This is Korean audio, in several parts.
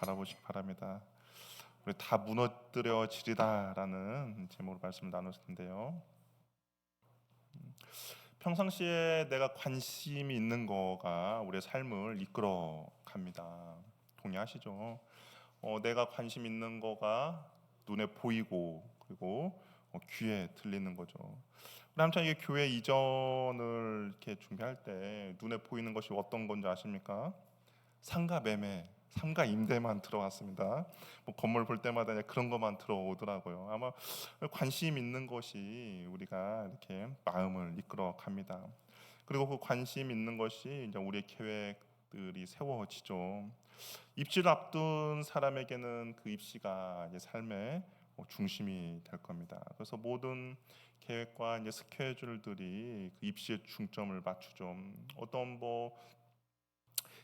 바라보시기 바랍니다. 우리 다 무너뜨려지리다라는 제목으로 말씀을 나눌 텐데요. 평상시에 내가 관심이 있는 거가 우리의 삶을 이끌어 갑니다. 동의하시죠? 내가 관심 있는 거가 눈에 보이고 그리고 귀에 들리는 거죠. 우리 한참 이게 교회 이전을 이렇게 준비할 때 눈에 보이는 것이 어떤 건지 아십니까? 상가 매매, 상가 임대만 들어왔습니다. 뭐 건물 볼 때마다 그냥 그런 것만 들어오더라고요. 아마 관심 있는 것이 우리가 이렇게 마음을 이끌어 갑니다. 그리고 그 관심 있는 것이 이제 우리의 계획들이 세워지죠. 입시를 앞둔 사람에게는 그 입시가 이제 삶의 중심이 될 겁니다. 그래서 모든 계획과 이제 스케줄들이 그 입시에 중점을 맞추죠. 어떤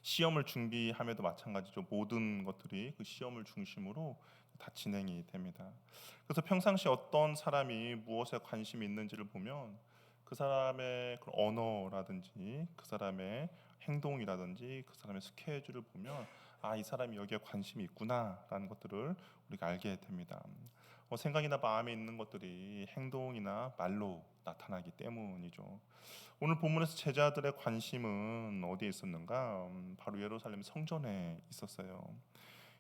시험을 준비함에도 마찬가지죠. 모든 것들이 그 시험을 중심으로 다 진행이 됩니다. 그래서 평상시 어떤 사람이 무엇에 관심이 있는지를 보면 그 사람의 그 언어라든지 그 사람의 행동이라든지 그 사람의 스케줄을 보면 이 사람이 여기에 관심이 있구나라는 것들을 우리가 알게 됩니다. 생각이나 마음에 있는 것들이 행동이나 말로 나타나기 때문이죠. 오늘 본문에서 제자들의 관심은 어디에 있었는가? 바로 예루살렘 성전에 있었어요.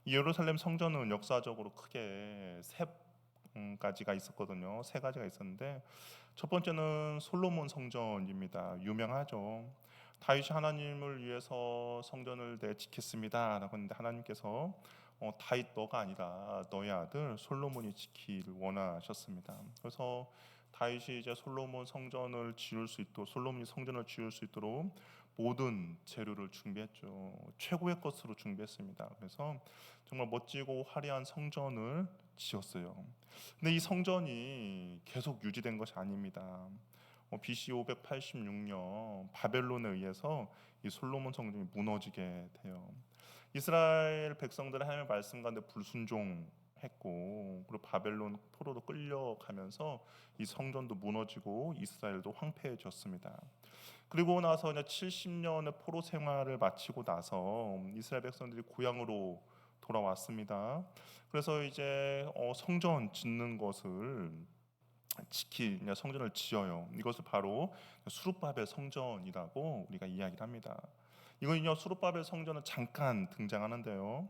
이 예루살렘 성전은 역사적으로 크게 세 가지가 있었거든요. 세 가지가 있었는데 첫 번째는 솔로몬 성전입니다. 유명하죠. 다윗이 하나님을 위해서 성전을 지켰습니다라고 했는데 하나님께서 다윗 너가 아니라 너의 아들 솔로몬이 지키기를 원하셨습니다. 그래서 다윗이 이제 솔로몬이 성전을 지을 수 있도록 모든 재료를 준비했죠. 최고의 것으로 준비했습니다. 그래서 정말 멋지고 화려한 성전을 지었어요. 근데 이 성전이 계속 유지된 것이 아닙니다. BC 586년 바벨론에 의해서 이 솔로몬 성전이 무너지게 돼요. 이스라엘 백성들은 하나님의 말씀 가운데 불순종했고 그리고 바벨론 포로로 끌려가면서 이 성전도 무너지고 이스라엘도 황폐해졌습니다. 그리고 나서 이제 70년의 포로 생활을 마치고 나서 이스라엘 백성들이 고향으로 돌아왔습니다. 그래서 이제 성전 짓는 것을 성전을 지어요. 이것을 바로 수룹바벨 성전이라고 우리가 이야기를 합니다. 이거는요, 수룹바벨 성전은 잠깐 등장하는데요.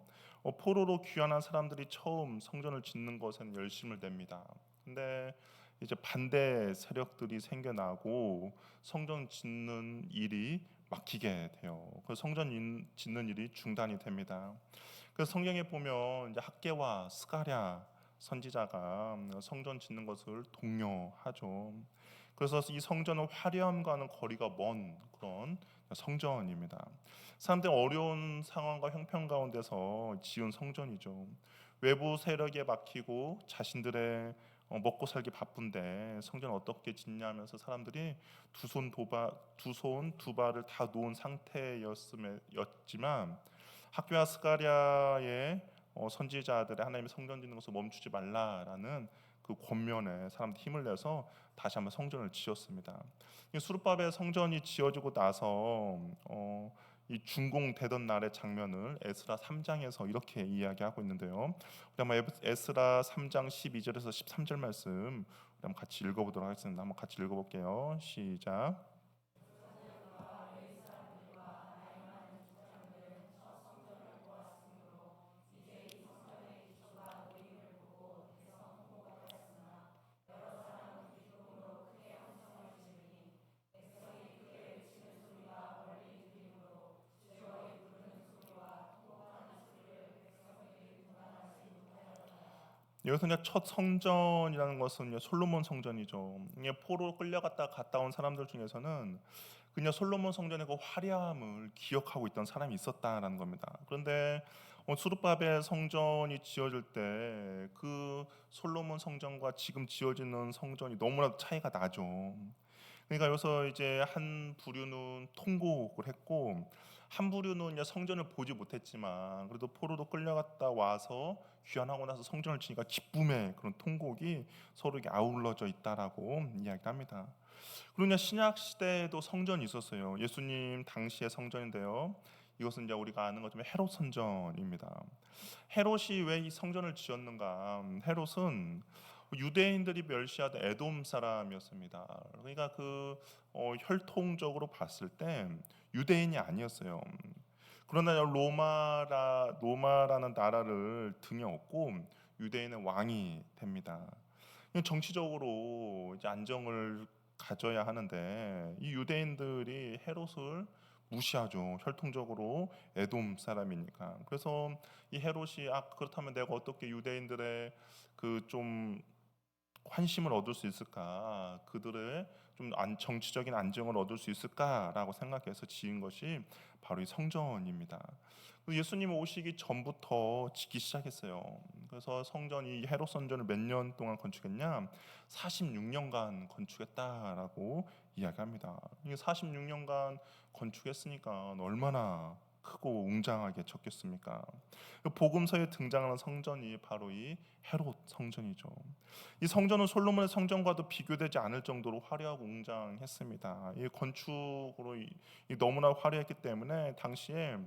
포로로 귀환한 사람들이 처음 성전을 짓는 것에는 열심을 냅니다. 근데 이제 반대 세력들이 생겨나고 성전 짓는 일이 막히게 돼요. 그 성전 짓는 일이 중단이 됩니다. 그래서 성경에 보면 이제 학개와 스가랴 선지자가 성전 짓는 것을 독려하죠. 그래서 이 성전은 화려함과는 거리가 먼 그런 성전입니다. 사람들이 어려운 상황과 형편 가운데서 지은 성전이죠. 외부 세력에 막히고 자신들의 먹고 살기 바쁜데 성전을 어떻게 짓냐면서 사람들이 두 손 두 발을 다 놓은 상태였지만 학교와 스가랴의 선지자들의 하나님의 성전 짓는 것을 멈추지 말라라는 그 권면에 사람들 힘을 내서 다시 한번 성전을 지었습니다. 이 수르바벨 성전이 지어지고 나서 이 준공되던 날의 장면을 에스라 3장에서 이렇게 이야기하고 있는데요. 우리 한번 에스라 3장 12절에서 13절 말씀 우리 한번 같이 읽어보도록 하겠습니다. 한번 같이 읽어볼게요. 시작. 여기서 이제 첫 성전이라는 것은 이제 솔로몬 성전이죠. 이게 포로 끌려갔다 갔다 온 사람들 중에서는 그냥 솔로몬 성전의 그 화려함을 기억하고 있던 사람이 있었다라는 겁니다. 그런데 수르바벨 성전이 지어질 때 그 솔로몬 성전과 지금 지어지는 성전이 너무나도 차이가 나죠. 그러니까 여기서 이제 한 부류는 통곡을 했고 한 부류는 이제 성전을 보지 못했지만 그래도 포로로 끌려갔다 와서 귀환하고 나서 성전을 치니까 기쁨의 그런 통곡이 서로 이게 아울러져 있다라고 이야기합니다. 그리고 신약 시대에도 성전이 있었어요. 예수님 당시의 성전인데요. 이것은 이제 우리가 아는 것처럼 헤롯 성전입니다. 헤롯이 왜 이 성전을 지었는가? 헤롯은 유대인들이 멸시하던 에돔 사람이었습니다. 그러니까 혈통적으로 봤을 때 유대인이 아니었어요. 그러나 로마라는 나라를 등에 업고 유대인의 왕이 됩니다. 정치적으로 이제 안정을 가져야 하는데 이 유대인들이 헤롯을 무시하죠. 혈통적으로 에돔 사람이니까. 그래서 이 헤롯이 그렇다면 내가 어떻게 유대인들의 좀 환심을 얻을 수 있을까? 그들의 좀 정치적인 안정을 얻을 수 있을까라고 생각해서 지은 것이 바로 이 성전입니다. 예수님 오시기 전부터 짓기 시작했어요. 그래서 성전이 헤롯 성전을 몇 년 동안 건축했냐? 46년간 건축했다라고 이야기합니다. 이 46년간 건축했으니까 얼마나 크고 웅장하게 쳤겠습니까? 복음서에 등장하는 성전이 바로 이 헤롯 성전이죠. 이 성전은 솔로몬의 성전과도 비교되지 않을 정도로 화려하고 웅장했습니다. 이 건축으로 너무나 화려했기 때문에 당시에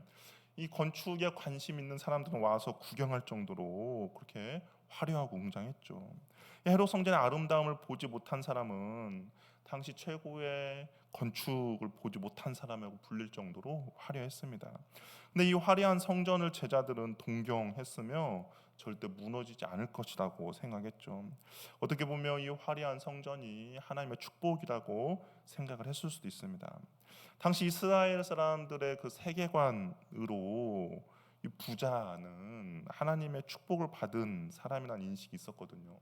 이 건축에 관심 있는 사람들은 와서 구경할 정도로 그렇게 화려하고 웅장했죠. 헤롯 성전의 아름다움을 보지 못한 사람은 당시 최고의 건축을 보지 못한 사람이라고 불릴 정도로 화려했습니다. 근데 이 화려한 성전을 제자들은 동경했으며 절대 무너지지 않을 것이라고 생각했죠. 어떻게 보면 이 화려한 성전이 하나님의 축복이라고 생각을 했을 수도 있습니다. 당시 이스라엘 사람들의 그 세계관으로 이 부자는 하나님의 축복을 받은 사람이라는 인식이 있었거든요.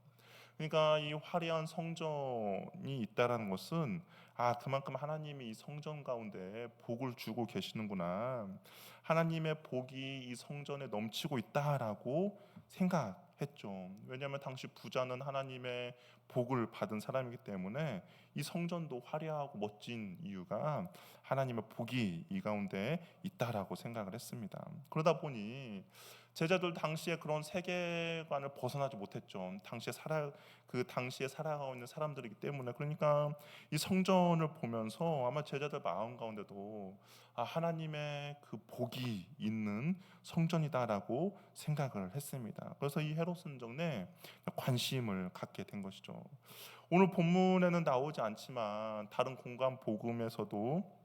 그러니까 이 화려한 성전이 있다라는 것은 그만큼 하나님이 이 성전 가운데 복을 주고 계시는구나. 하나님의 복이 이 성전에 넘치고 있다라고 생각했죠. 왜냐하면 당시 부자는 하나님의 복을 받은 사람이기 때문에 이 성전도 화려하고 멋진 이유가 하나님의 복이 이 가운데 있다라고 생각을 했습니다. 그러다 보니 제자들 당시에 그런 세계관을 벗어나지 못했죠. 당시에 살아가고 있는 사람들이기 때문에. 그러니까 이 성전을 보면서 아마 제자들 마음 가운데도 하나님의 그 복이 있는 성전이다라고 생각을 했습니다. 그래서 이 헤롯 성전에 관심을 갖게 된 것이죠. 오늘 본문에는 나오지 않지만 다른 공간 복음에서도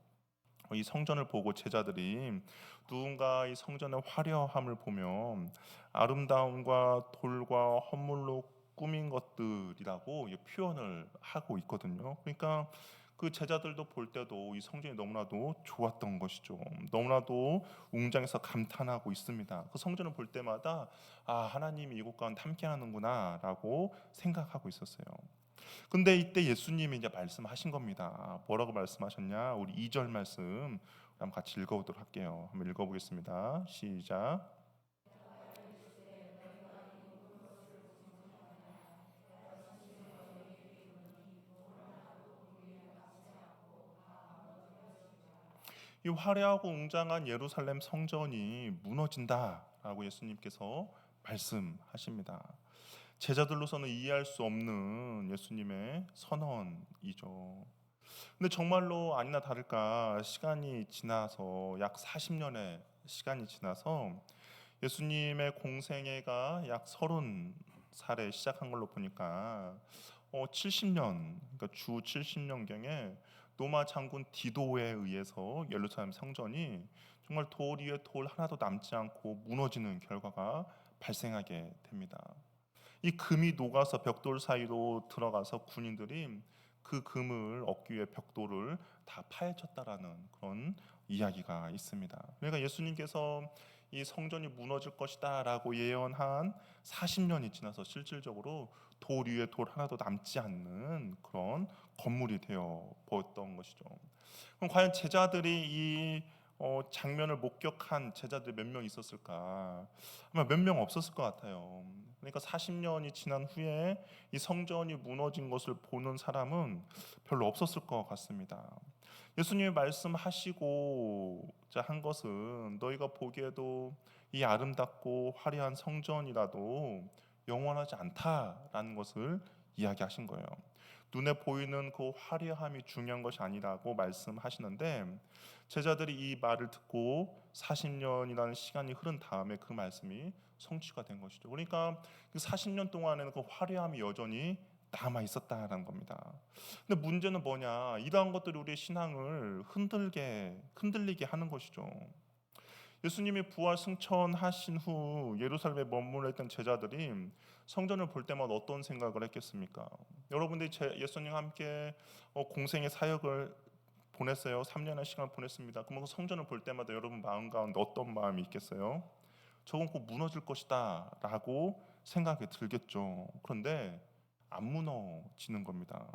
이 성전을 보고 제자들이 누군가 이 성전의 화려함을 보면 아름다움과 돌과 헌물로 꾸민 것들이라고 표현을 하고 있거든요. 그러니까 그 제자들도 볼 때도 이 성전이 너무나도 좋았던 것이죠. 너무나도 웅장해서 감탄하고 있습니다. 그 성전을 볼 때마다 하나님이 이곳 가운데 함께하는구나라고 생각하고 있었어요. 근데 이때 예수님이 이제 말씀하신 겁니다. 뭐라고 말씀하셨냐? 우리 2절 말씀 한번 같이 읽어보도록 할게요. 한번 읽어보겠습니다. 시작. 이 화려하고 웅장한 예루살렘 성전이 무너진다라고 예수님께서 말씀하십니다. 제자들로서는 이해할 수 없는 예수님의 선언이죠. 근데 정말로 아니나 다를까 시간이 지나서 약 40년의 시간이 지나서 예수님의 공생애가 약 30살에 시작한 걸로 보니까 70년, 그러니까 주 70년경에 로마 장군 디도에 의해서 예루살렘 성전이 정말 돌 위에 돌 하나도 남지 않고 무너지는 결과가 발생하게 됩니다. 이 금이 녹아서 벽돌 사이로 들어가서 군인들이 그 금을 얻기 위해 벽돌을 다 파헤쳤다라는 그런 이야기가 있습니다. 그러니까 예수님께서 이 성전이 무너질 것이다라고 예언한 40년이 지나서 실질적으로 돌 위에 돌 하나도 남지 않는 그런 건물이 되어 보였던 것이죠. 그럼 과연 제자들이 이 장면을 목격한 제자들 몇 명 있었을까? 아마 몇 명 없었을 것 같아요. 그러니까 40년이 지난 후에 이 성전이 무너진 것을 보는 사람은 별로 없었을 것 같습니다. 예수님이 말씀하시고 한 것은 너희가 보기에도 이 아름답고 화려한 성전이라도 영원하지 않다라는 것을 이야기하신 거예요. 눈에 보이는 그 화려함이 중요한 것이 아니라고 말씀하시는데 제자들이 이 말을 듣고 40년이라는 시간이 흐른 다음에 그 말씀이 성취가 된 것이죠. 그러니까 그 40년 동안에는 그 화려함이 여전히 남아 있었다는 겁니다. 근데 문제는 뭐냐? 이러한 것들이 우리의 신앙을 흔들리게 하는 것이죠. 예수님이 부활 승천하신 후 예루살렘에 머물러 있던 제자들이 성전을 볼 때마다 어떤 생각을 했겠습니까? 여러분들이 예수님과 함께 공생의 사역을 보냈어요. 3년의 시간을 보냈습니다. 그러면 성전을 볼 때마다 여러분 마음 가운데 어떤 마음이 있겠어요? 저건 꼭 무너질 것이다 라고 생각이 들겠죠. 그런데 안 무너지는 겁니다.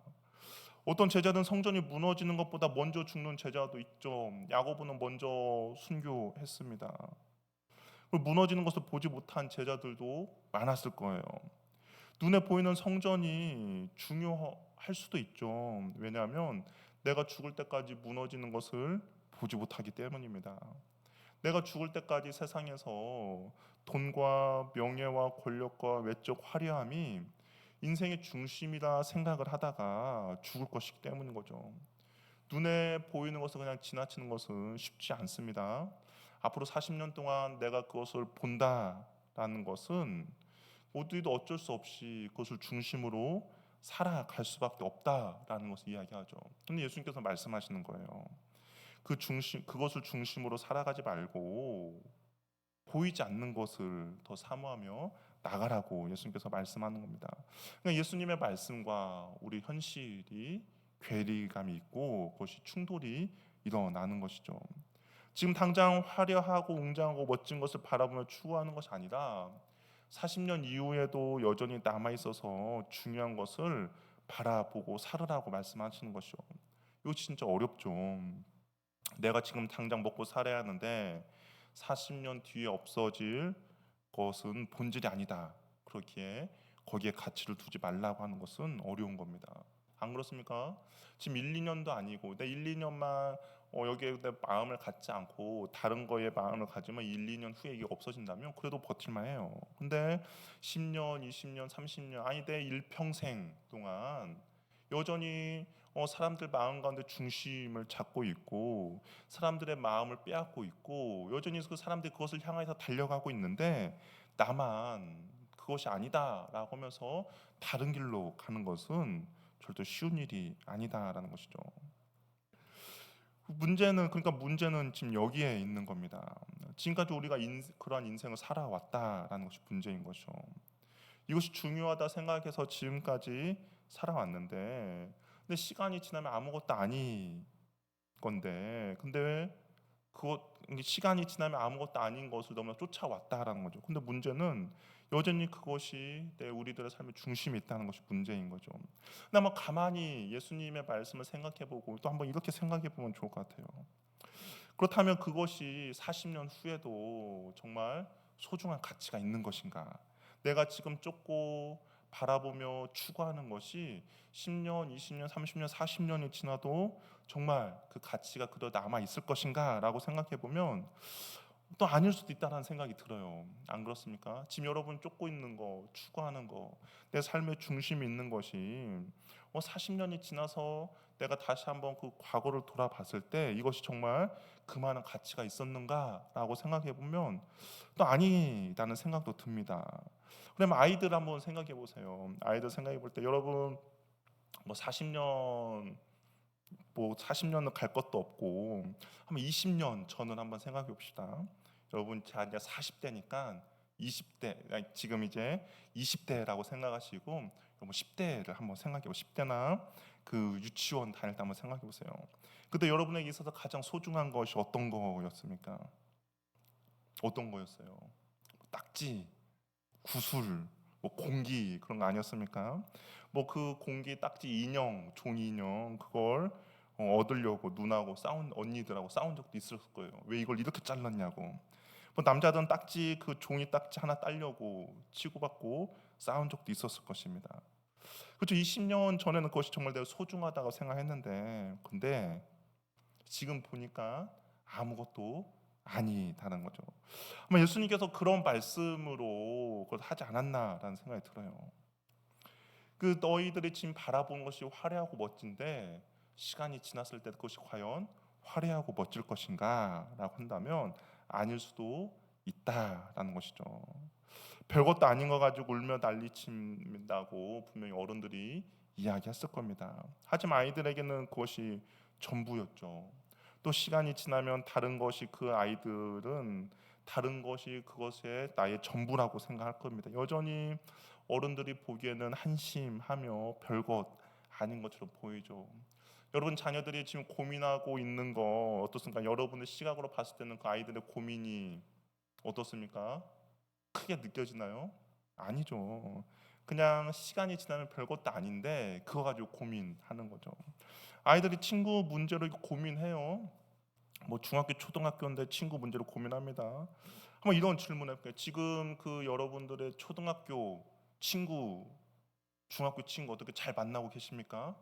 어떤 제자들은 성전이 무너지는 것보다 먼저 죽는 제자도 있죠. 야고보는 먼저 순교했습니다. 무너지는 것을 보지 못한 제자들도 많았을 거예요. 눈에 보이는 성전이 중요할 수도 있죠. 왜냐하면 내가 죽을 때까지 무너지는 것을 보지 못하기 때문입니다. 내가 죽을 때까지 세상에서 돈과 명예와 권력과 외적 화려함이 인생의 중심이라 생각을 하다가 죽을 것이기 때문인 거죠. 눈에 보이는 것을 그냥 지나치는 것은 쉽지 않습니다. 앞으로 40년 동안 내가 그것을 본다라는 것은 모두도 어쩔 수 없이 그것을 중심으로 살아갈 수밖에 없다라는 것을 이야기하죠. 근데 예수님께서 말씀하시는 거예요. 그것을 중심으로 살아가지 말고 보이지 않는 것을 더 사모하며 나가라고 예수님께서 말씀하는 겁니다. 그러니까 예수님의 말씀과 우리 현실이 괴리감이 있고 그것이 충돌이 일어나는 것이죠. 지금 당장 화려하고 웅장하고 멋진 것을 바라보며 추구하는 것이 아니라 40년 이후에도 여전히 남아 있어서 중요한 것을 바라보고 살으라고 말씀하시는 것이죠. 이거 진짜 어렵죠. 내가 지금 당장 먹고 살아야 하는데 40년 뒤에 없어질 것은 본질이 아니다. 그렇기에 거기에 가치를 두지 말라고 하는 것은 어려운 겁니다. 안 그렇습니까? 지금 1, 2년도 아니고 내 1, 2년만 여기에 내 마음을 갖지 않고 다른 거에 마음을 가지면 1, 2년 후에 이게 없어진다면 그래도 버틸만 해요. 근데 10년, 20년, 30년 아니 내 일평생 동안 여전히 사람들 마음 가운데 중심을 잡고 있고 사람들의 마음을 빼앗고 있고 여전히 그 사람들이 그것을 향해서 달려가고 있는데 나만 그것이 아니다라고 하면서 다른 길로 가는 것은 절대 쉬운 일이 아니다라는 것이죠. 문제는 지금 여기에 있는 겁니다. 지금까지 우리가 그러한 인생을 살아왔다라는 것이 문제인 것이죠. 이것이 중요하다 생각해서 지금까지 살아왔는데 근데 시간이 지나면 아무것도 아닌 건데 근데 왜 시간이 지나면 아무것도 아닌 것을 너무나 쫓아왔다라는 거죠. 근데 문제는 여전히 그것이 우리들의 삶의 중심에 있다는 것이 문제인 거죠. 근데 한번 가만히 예수님의 말씀을 생각해보고 또 한번 이렇게 생각해보면 좋을 것 같아요. 그렇다면 그것이 40년 후에도 정말 소중한 가치가 있는 것인가? 내가 지금 쫓고 바라보며 추구하는 것이 10년, 20년, 30년, 40년이 지나도 정말 그 가치가 그대로 남아 있을 것인가? 라고 생각해 보면 또 아닐 수도 있다는 생각이 들어요. 안 그렇습니까? 지금 여러분 쫓고 있는 거, 추구하는 거, 내 삶의 중심이 있는 것이 40년이 지나서 내가 다시 한번 그 과거를 돌아봤을 때 이것이 정말 그만한 가치가 있었는가라고 생각해 보면 또 아니다는 생각도 듭니다. 그러면 아이들 한번 생각해 보세요. 아이들 생각해 볼 때 여러분 40년 40년은 갈 것도 없고 한번 20년 전을 한번 생각해 봅시다. 여러분 제가 이제 40대니까 20대 지금 이제 20대라고 생각하시고 여러분 10대를 한번 생각해 보세요. 10대나 그 유치원 다닐 때 한번 생각해 보세요. 그때 여러분에게 있어서 가장 소중한 것이 어떤 거였습니까? 어떤 거였어요? 딱지, 구슬, 공기 그런 거 아니었습니까? 그 공기 딱지 인형, 종이 인형 그걸 얻으려고 누나하고 언니들하고 싸운 적도 있을 거예요. 왜 이걸 이렇게 잘랐냐고. 남자들은 딱지 그 종이 딱지 하나 따려고 치고받고 싸운 적도 있었을 것입니다. 그렇죠. 20년 전에는 그것이 정말 내가 소중하다고 생각했는데 근데 지금 보니까 아무것도 아니다는 거죠. 아마 예수님께서 그런 말씀으로 그걸 하지 않았나라는 생각이 들어요. 그 너희들이 지금 바라보는 것이 화려하고 멋진데 시간이 지났을 때 그것이 과연 화려하고 멋질 것인가 라고 한다면 아닐 수도 있다라는 것이죠. 별것도 아닌 거 가지고 울며 난리친다고 분명히 어른들이 이야기했을 겁니다. 하지만 아이들에게는 그것이 전부였죠. 또 시간이 지나면 다른 것이 그 아이들은 다른 것이 그것의 나의 전부라고 생각할 겁니다. 여전히 어른들이 보기에는 한심하며 별것 아닌 것처럼 보이죠. 여러분 자녀들이 지금 고민하고 있는 거 어떻습니까? 여러분의 시각으로 봤을 때는 그 아이들의 고민이 어떻습니까? 크게 느껴지나요? 아니죠. 그냥 시간이 지나면 별것도 아닌데 그거 가지고 고민하는 거죠. 아이들이 친구 문제로 고민해요. 뭐 중학교, 초등학교인데 친구 문제로 고민합니다. 한번 이런 질문 해볼게요. 지금 그 여러분들의 초등학교 친구, 중학교 친구 어떻게 잘 만나고 계십니까?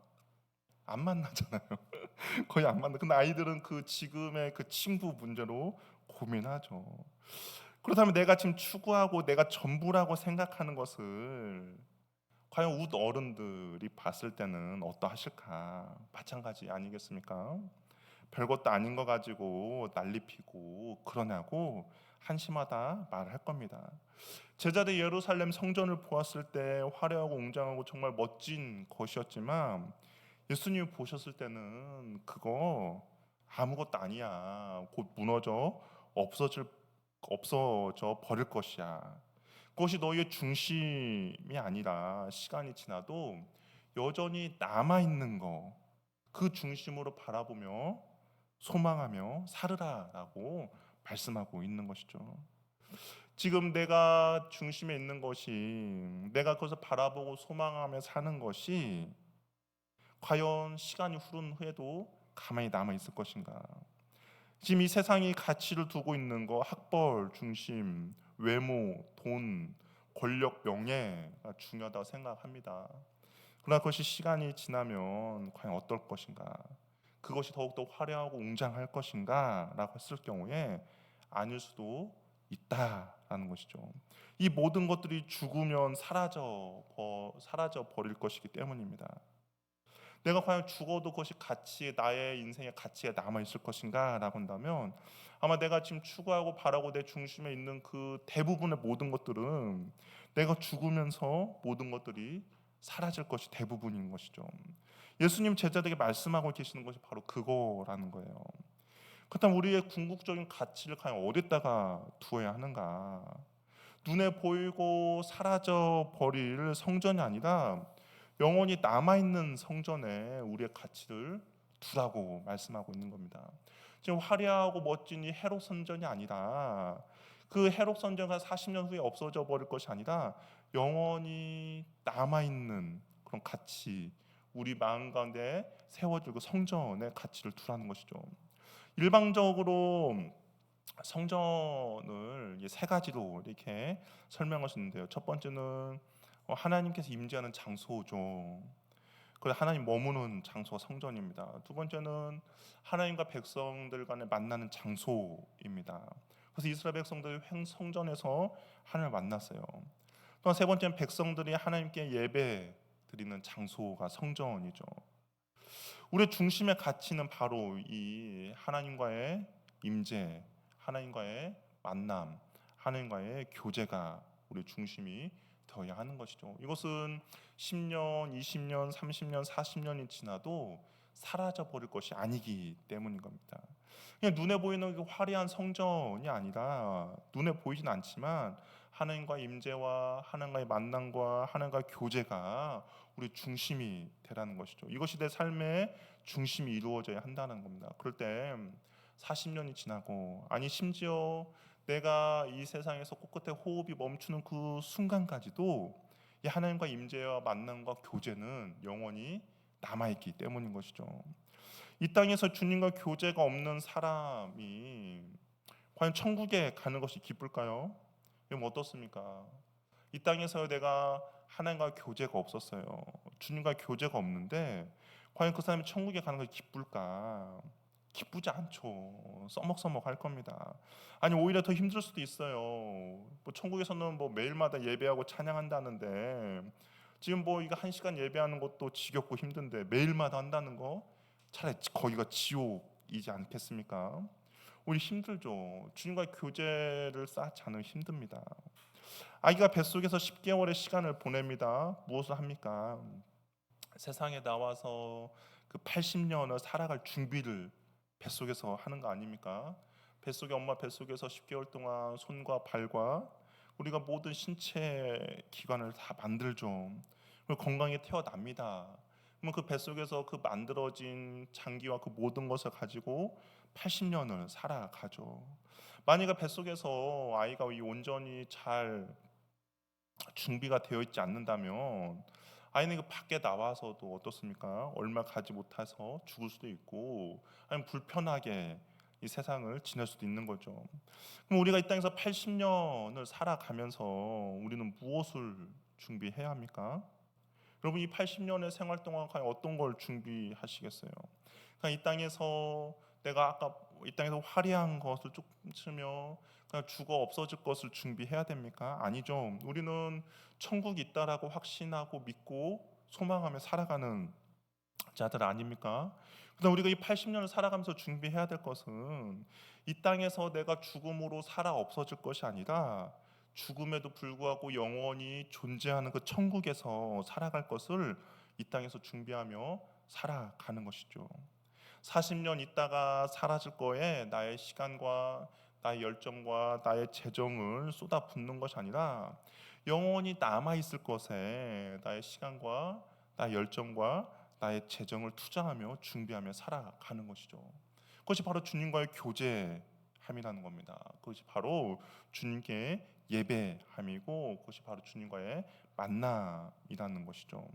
안 만나잖아요. 거의 안 만나. 근데 아이들은 그 지금의 그 친구 문제로 고민하죠. 그렇다면 내가 지금 추구하고 내가 전부라고 생각하는 것을 과연 우리 어른들이 봤을 때는 어떠하실까? 마찬가지 아니겠습니까? 별것도 아닌 거 가지고 난리피고 그러냐고 한심하다 말할 겁니다. 제자들 예루살렘 성전을 보았을 때 화려하고 웅장하고 정말 멋진 것이었지만 예수님이 보셨을 때는 그거 아무것도 아니야. 곧 무너져 없어져 버릴 것이야. 그것이 너희의 중심이 아니라 시간이 지나도 여전히 남아 있는 거, 그 중심으로 바라보며 소망하며 살으라라고 말씀하고 있는 것이죠. 지금 내가 중심에 있는 것이 내가 그것을 바라보고 소망하며 사는 것이 과연 시간이 흐른 후에도 가만히 남아 있을 것인가? 지금 이 세상이 가치를 두고 있는 거 학벌 중심, 외모, 돈, 권력, 명예가 중요하다고 생각합니다. 그러나 그것이 시간이 지나면 과연 어떨 것인가? 그것이 더욱더 화려하고 웅장할 것인가? 라고 했을 경우에 아닐 수도 있다라는 것이죠. 이 모든 것들이 죽으면 사라져 버릴 것이기 때문입니다. 내가 과연 죽어도 그것이 나의 인생의 가치에 남아 있을 것인가 라고 한다면 아마 내가 지금 추구하고 바라고 내 중심에 있는 그 대부분의 모든 것들은 내가 죽으면서 모든 것들이 사라질 것이 대부분인 것이죠. 예수님 제자들에게 말씀하고 계시는 것이 바로 그거라는 거예요. 그렇다면 우리의 궁극적인 가치를 과연 어디다가 두어야 하는가? 눈에 보이고 사라져 버릴 성전이 아니라 영원히 남아있는 성전에 우리의 가치를 두라고 말씀하고 있는 겁니다. 지금 화려하고 멋진 이 헤롯 성전이 아니라 그 헤롯 성전가 40년 후에 없어져 버릴 것이 아니라 영원히 남아있는 그런 가치, 우리 마음 가운데 세워질 그 성전의 가치를 두라는 것이죠. 일방적으로 성전을 세 가지로 이렇게 설명하시는데요. 첫 번째는 하나님께서 임재하는 장소죠. 그래서 하나님 머무는 장소가 성전입니다. 두 번째는 하나님과 백성들 간에 만나는 장소입니다. 그래서 이스라엘 백성들이 성전에서 하나님을 만났어요. 또 세 번째는 백성들이 하나님께 예배 드리는 장소가 성전이죠. 우리의 중심의 가치는 바로 이 하나님과의 임재, 하나님과의 만남, 하나님과의 교제가 우리 중심이 되어야 하는 것이죠. 이것은 10년, 20년, 30년, 40년이 지나도 사라져 버릴 것이 아니기 때문인 겁니다. 그냥 눈에 보이는 그 화려한 성전이 아니라 눈에 보이진 않지만 하나님과 임재와 하나님과의 만남과 하나님과 교제가 우리 중심이 되라는 것이죠. 이것이 내 삶의 중심이 이루어져야 한다는 겁니다. 그럴 때 40년이 지나고 아니 심지어 내가 이 세상에서 코끝에 호흡이 멈추는 그 순간까지도 이 하나님과 임재와 만남과 교제는 영원히 남아있기 때문인 것이죠. 이 땅에서 주님과 교제가 없는 사람이 과연 천국에 가는 것이 기쁠까요? 이건 어떻습니까? 이 땅에서 내가 하나님과 교제가 없었어요. 주님과 교제가 없는데 과연 그 사람이 천국에 가는 것이 기쁠까? 기쁘지 않죠. 써먹써먹할 겁니다. 아니 오히려 더 힘들 수도 있어요. 뭐 천국에서는 뭐 매일마다 예배하고 찬양한다는데 지금 뭐 이거 1시간 예배하는 것도 지겹고 힘든데 매일마다 한다는 거 차라리 거기가 지옥이지 않겠습니까? 우리 힘들죠. 주님과의 교제를 쌓지 않으면 힘듭니다. 아기가 뱃속에서 10개월의 시간을 보냅니다. 무엇을 합니까? 세상에 나와서 그 80년을 살아갈 준비를 뱃속에서 하는 거 아닙니까? 뱃속에 엄마 뱃속에서 10개월 동안 손과 발과 우리가 모든 신체 기관을 다 만들죠. 그리고 건강히 태어납니다. 그러면 그 뱃속에서 그 만들어진 장기와 그 모든 것을 가지고 80년을 살아가죠. 만약에 뱃속에서 아이가 온전히 잘 준비가 되어 있지 않는다면 아이는 그 밖에 나와서도 어떻습니까? 얼마 가지 못해서 죽을 수도 있고 아니면 불편하게 이 세상을 지낼 수도 있는 거죠. 그럼 우리가 이 땅에서 80년을 살아가면서 우리는 무엇을 준비해야 합니까? 여러분 이 80년의 생활 동안 과연 어떤 걸 준비하시겠어요? 그냥 이 땅에서 내가 아까 이 땅에서 화려한 것을 조금 치며 그냥 죽어 없어질 것을 준비해야 됩니까? 아니죠. 우리는 천국이 있다라고 확신하고 믿고 소망하며 살아가는 자들 아닙니까? 그다음 우리가 이 80년을 살아가면서 준비해야 될 것은 이 땅에서 내가 죽음으로 살아 없어질 것이 아니라 죽음에도 불구하고 영원히 존재하는 그 천국에서 살아갈 것을 이 땅에서 준비하며 살아가는 것이죠. 40년 있다가 사라질 거에 나의 시간과 나의 열정과 나의 재정을 쏟아붓는 것이 아니라 영원히 남아 있을 것에 나의 시간과 나의 열정과 나의 재정을 투자하며 준비하며 살아가는 것이죠. 그것이 바로 주님과의 교제함이라는 겁니다. 그것이 바로 주님께 예배함이고 그것이 바로 주님과의 만남이라는 것이죠.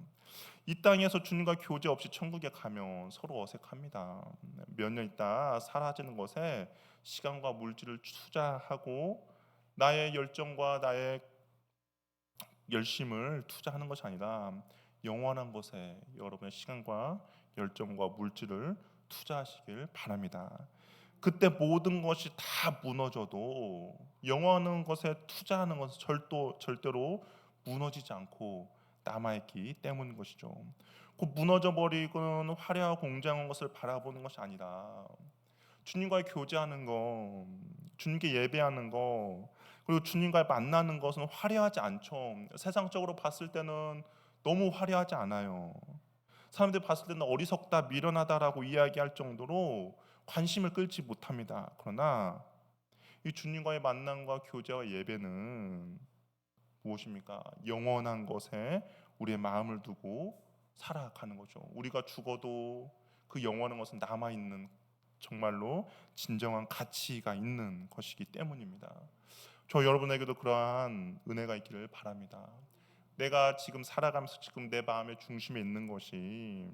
이 땅에서 주님과 교제 없이 천국에 가면 서로 어색합니다. 몇 년 있다 사라지는 것에 시간과 물질을 투자하고 나의 열정과 나의 열심을 투자하는 것이 아니라 영원한 것에 여러분의 시간과 열정과 물질을 투자하시길 바랍니다. 그때 모든 것이 다 무너져도 영원한 것에 투자하는 것은 절대로 무너지지 않고 남아있기 때문인 것이죠. 그 무너져 버리고는 화려하고 공장한 것을 바라보는 것이 아니라 주님과의 교제하는 것, 주님께 예배하는 것, 그리고 주님과 만나는 것은 화려하지 않죠. 세상적으로 봤을 때는 너무 화려하지 않아요. 사람들이 봤을 때는 어리석다, 미련하다라고 이야기할 정도로 관심을 끌지 못합니다. 그러나 이 주님과의 만남과 교제와 예배는 무엇입니까? 영원한 것에 우리의 마음을 두고 살아가는 거죠. 우리가 죽어도 그 영원한 것은 남아 있는 정말로 진정한 가치가 있는 것이기 때문입니다. 저 여러분에게도 그러한 은혜가 있기를 바랍니다. 내가 지금 살아가면서 지금 내 마음의 중심에 있는 것이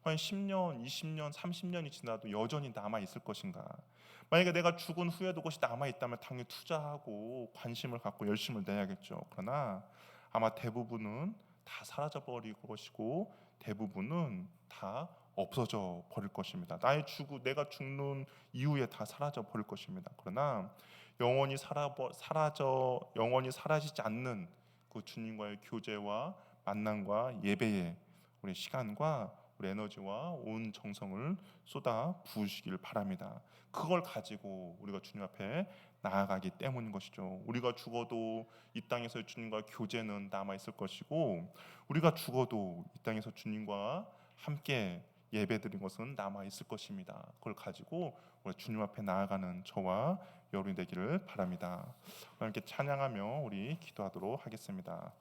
한 10년, 20년, 30년이 지나도 여전히 남아 있을 것인가? 만약에 내가 죽은 후에도 그것이 남아 있다면 당연히 투자하고 관심을 갖고 열심을 내야겠죠. 그러나 아마 대부분은 다 사라져 버릴 것이고 대부분은 다 없어져 버릴 것입니다. 내가 죽는 이후에 다 사라져 버릴 것입니다. 그러나 영원히 사라지지 않는 그 주님과의 교제와 만남과 예배에 우리 시간과 우리 에너지와 온 정성을 쏟아 부으시길 바랍니다. 그걸 가지고 우리가 주님 앞에 나아가기 때문인 것이죠. 우리가 죽어도 이 땅에서 주님과 교제는 남아 있을 것이고 우리가 죽어도 이 땅에서 주님과 함께 예배드린 것은 남아 있을 것입니다. 그걸 가지고 우리 주님 앞에 나아가는 저와 여러분이 되기를 바랍니다. 이렇게 찬양하며 우리 기도하도록 하겠습니다.